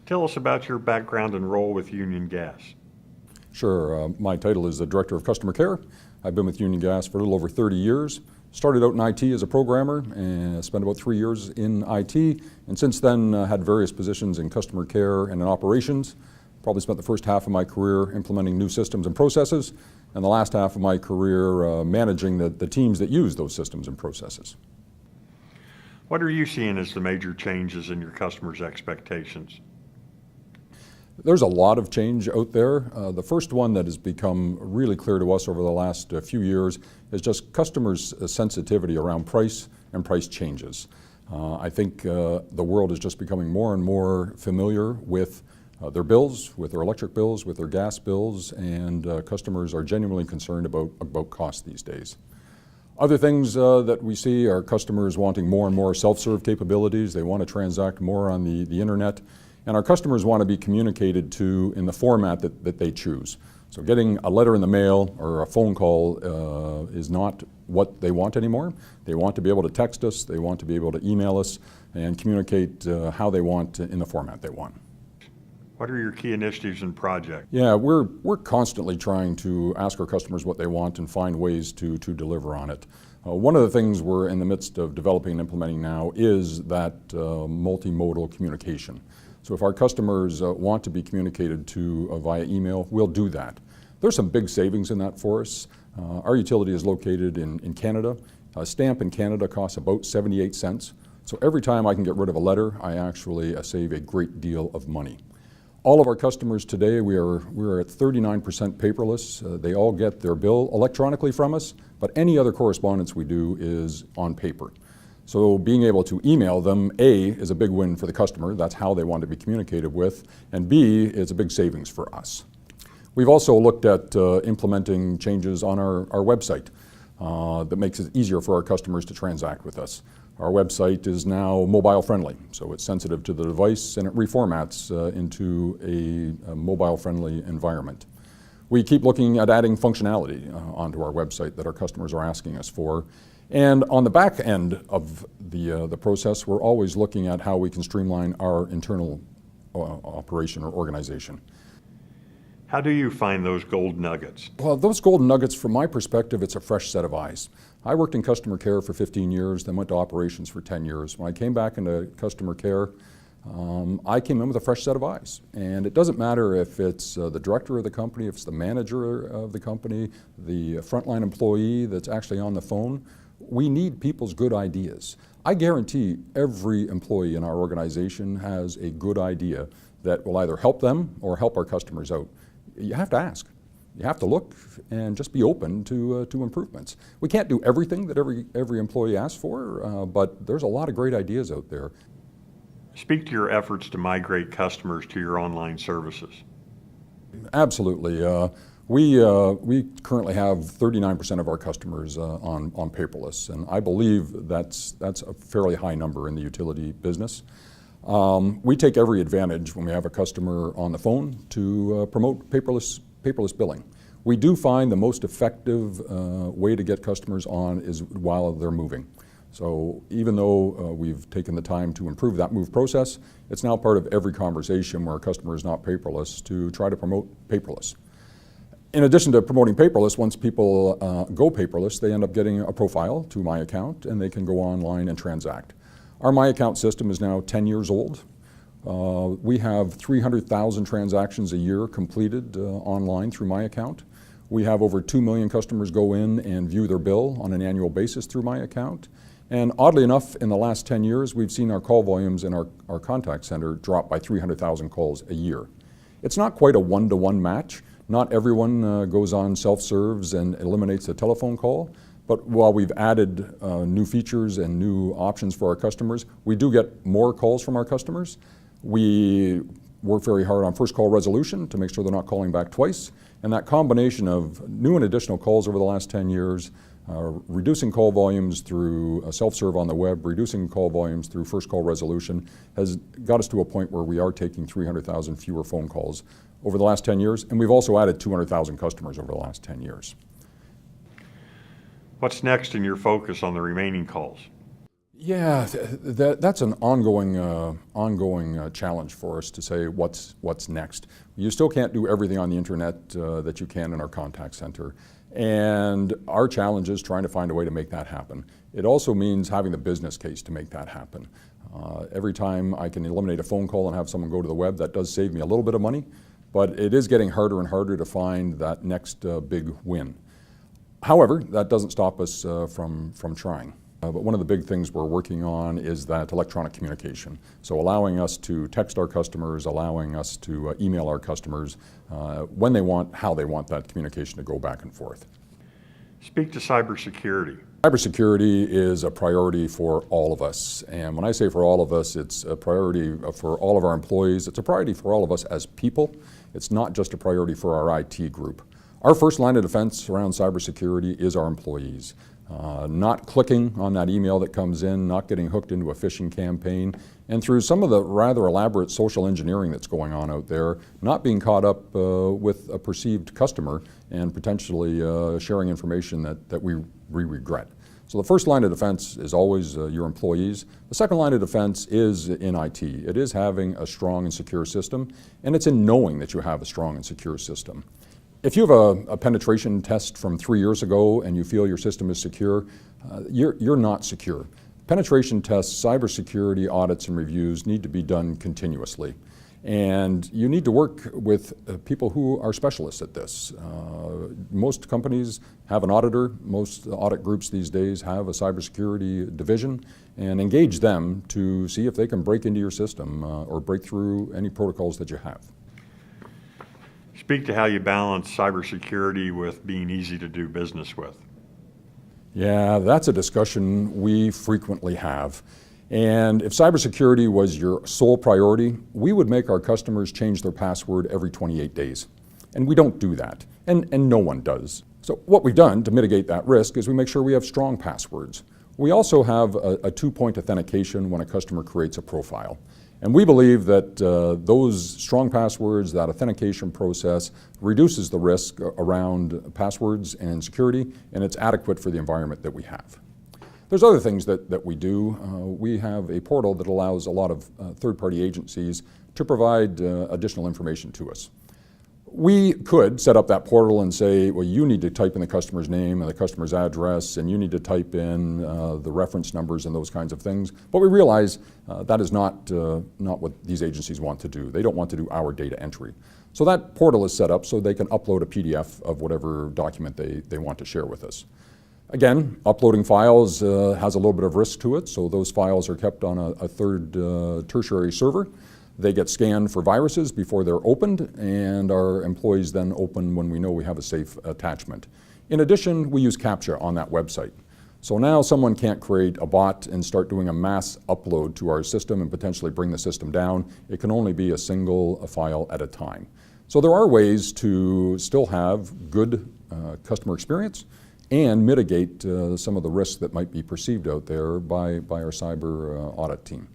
Tell us about your background and role with Union Gas. Sure. My title is the Director of Customer Care. I've been with Union Gas for a little over 30 years. Started out in IT as a programmer and spent about 3 years in IT, and since then had various positions in customer care and in operations. Probably spent the first half of my career implementing new systems and processes, and the last half of my career managing the teams that use those systems and processes. What are you seeing as the major changes in your customers' expectations? There's a lot of change out there. The first one that has become really clear to us over the last few years is just customers' sensitivity around price and price changes. I think the world is just becoming more and more familiar with their bills, with their electric bills, with their gas bills, and customers are genuinely concerned about cost these days. Other things that we see are customers wanting more and more self-serve capabilities. They want to transact more on the internet. And our customers want to be communicated to in the format that they choose. So getting a letter in the mail or a phone call is not what they want anymore. They want to be able to text us, they want to be able to email us and communicate how they want in the format they want. What are your key initiatives and projects? Yeah, we're constantly trying to ask our customers what they want and find ways to deliver on it. One of the things we're in the midst of developing and implementing now is that multimodal communication. So if our customers want to be communicated to via email, we'll do that. There's some big savings in that for us. Our utility is located in Canada. A stamp in Canada costs about 78 cents. So every time I can get rid of a letter, I actually save a great deal of money. All of our customers today, we're at 39% paperless. They all get their bill electronically from us, but any other correspondence we do is on paper. So being able to email them, A, is a big win for the customer. That's how they want to be communicated with. And B, is a big savings for us. We've also looked at implementing changes on our website that makes it easier for our customers to transact with us. Our website is now mobile friendly, so it's sensitive to the device and it reformats into a mobile friendly environment. We keep looking at adding functionality onto our website that our customers are asking us for. And on the back end of the process, we're always looking at how we can streamline our internal operation or organization. How do you find those gold nuggets? Well, those golden nuggets, from my perspective, it's a fresh set of eyes. I worked in customer care for 15 years, then went to operations for 10 years. When I came back into customer care, I came in with a fresh set of eyes. And it doesn't matter if it's the director of the company, if it's the manager of the company, the frontline employee that's actually on the phone. We need people's good ideas. I guarantee every employee in our organization has a good idea that will either help them or help our customers out. You have to ask. You have to look and just be open to improvements. We can't do everything that every employee asks for, but there's a lot of great ideas out there. Speak to your efforts to migrate customers to your online services. Absolutely. We currently have 39% of our customers on paperless, and I believe that's a fairly high number in the utility business. We take every advantage when we have a customer on the phone to promote paperless billing. We do find the most effective way to get customers on is while they're moving. So even though we've taken the time to improve that move process, it's now part of every conversation where a customer is not paperless to try to promote paperless. In addition to promoting paperless, once people go paperless, they end up getting a profile to My Account and they can go online and transact. Our My Account system is now 10 years old. We have 300,000 transactions a year completed online through My Account. We have over 2 million customers go in and view their bill on an annual basis through My Account. And oddly enough, in the last 10 years, we've seen our call volumes in our contact center drop by 300,000 calls a year. It's not quite a one-to-one match. Not everyone goes on self-serves and eliminates a telephone call. But while we've added new features and new options for our customers, we do get more calls from our customers. We work very hard on first call resolution to make sure they're not calling back twice. And that combination of new and additional calls over the last 10 years, reducing call volumes through self-serve on the web, reducing call volumes through first call resolution has got us to a point where we are taking 300,000 fewer phone calls over the last 10 years. And we've also added 200,000 customers over the last 10 years. What's next in your focus on the remaining calls? Yeah, that's an ongoing challenge for us to say what's next. You still can't do everything on the internet that you can in our contact center. And our challenge is trying to find a way to make that happen. It also means having the business case to make that happen. Every time I can eliminate a phone call and have someone go to the web, that does save me a little bit of money, but it is getting harder and harder to find that next big win. However, that doesn't stop us from trying. But one of the big things we're working on is that electronic communication. So allowing us to text our customers, allowing us to email our customers when they want, how they want that communication to go back and forth. Speak to cybersecurity. Cybersecurity is a priority for all of us. And when I say for all of us, it's a priority for all of our employees. It's a priority for all of us as people. It's not just a priority for our IT group. Our first line of defense around cybersecurity is our employees. Not clicking on that email that comes in, not getting hooked into a phishing campaign, and through some of the rather elaborate social engineering that's going on out there, not being caught up with a perceived customer and potentially sharing information that we regret. So the first line of defense is always your employees. The second line of defense is in IT. It is having a strong and secure system, and it's in knowing that you have a strong and secure system. If you have a penetration test from 3 years ago and you feel your system is secure, you're not secure. Penetration tests, cybersecurity audits and reviews need to be done continuously. And you need to work with people who are specialists at this. Most companies have an auditor. Most audit groups these days have a cybersecurity division, and engage them to see if they can break into your system or break through any protocols that you have. Speak to how you balance cybersecurity with being easy to do business with. Yeah, that's a discussion we frequently have. And if cybersecurity was your sole priority, we would make our customers change their password every 28 days. And we don't do that, and no one does. So what we've done to mitigate that risk is we make sure we have strong passwords. We also have a two-point authentication when a customer creates a profile. And we believe that those strong passwords, that authentication process, reduces the risk around passwords and security, and it's adequate for the environment that we have. There's other things that we do. We have a portal that allows a lot of third-party agencies to provide additional information to us. We could set up that portal and say, well, you need to type in the customer's name and the customer's address, and you need to type in the reference numbers and those kinds of things. But we realize that is not what these agencies want to do. They don't want to do our data entry. So that portal is set up so they can upload a PDF of whatever document they want to share with us. Again, uploading files has a little bit of risk to it, so those files are kept on a third tertiary server. They get scanned for viruses before they're opened, and our employees then open when we know we have a safe attachment. In addition, we use CAPTCHA on that website. So now someone can't create a bot and start doing a mass upload to our system and potentially bring the system down. It can only be a single file at a time. So there are ways to still have good customer experience and mitigate some of the risks that might be perceived out there by our cyber audit team.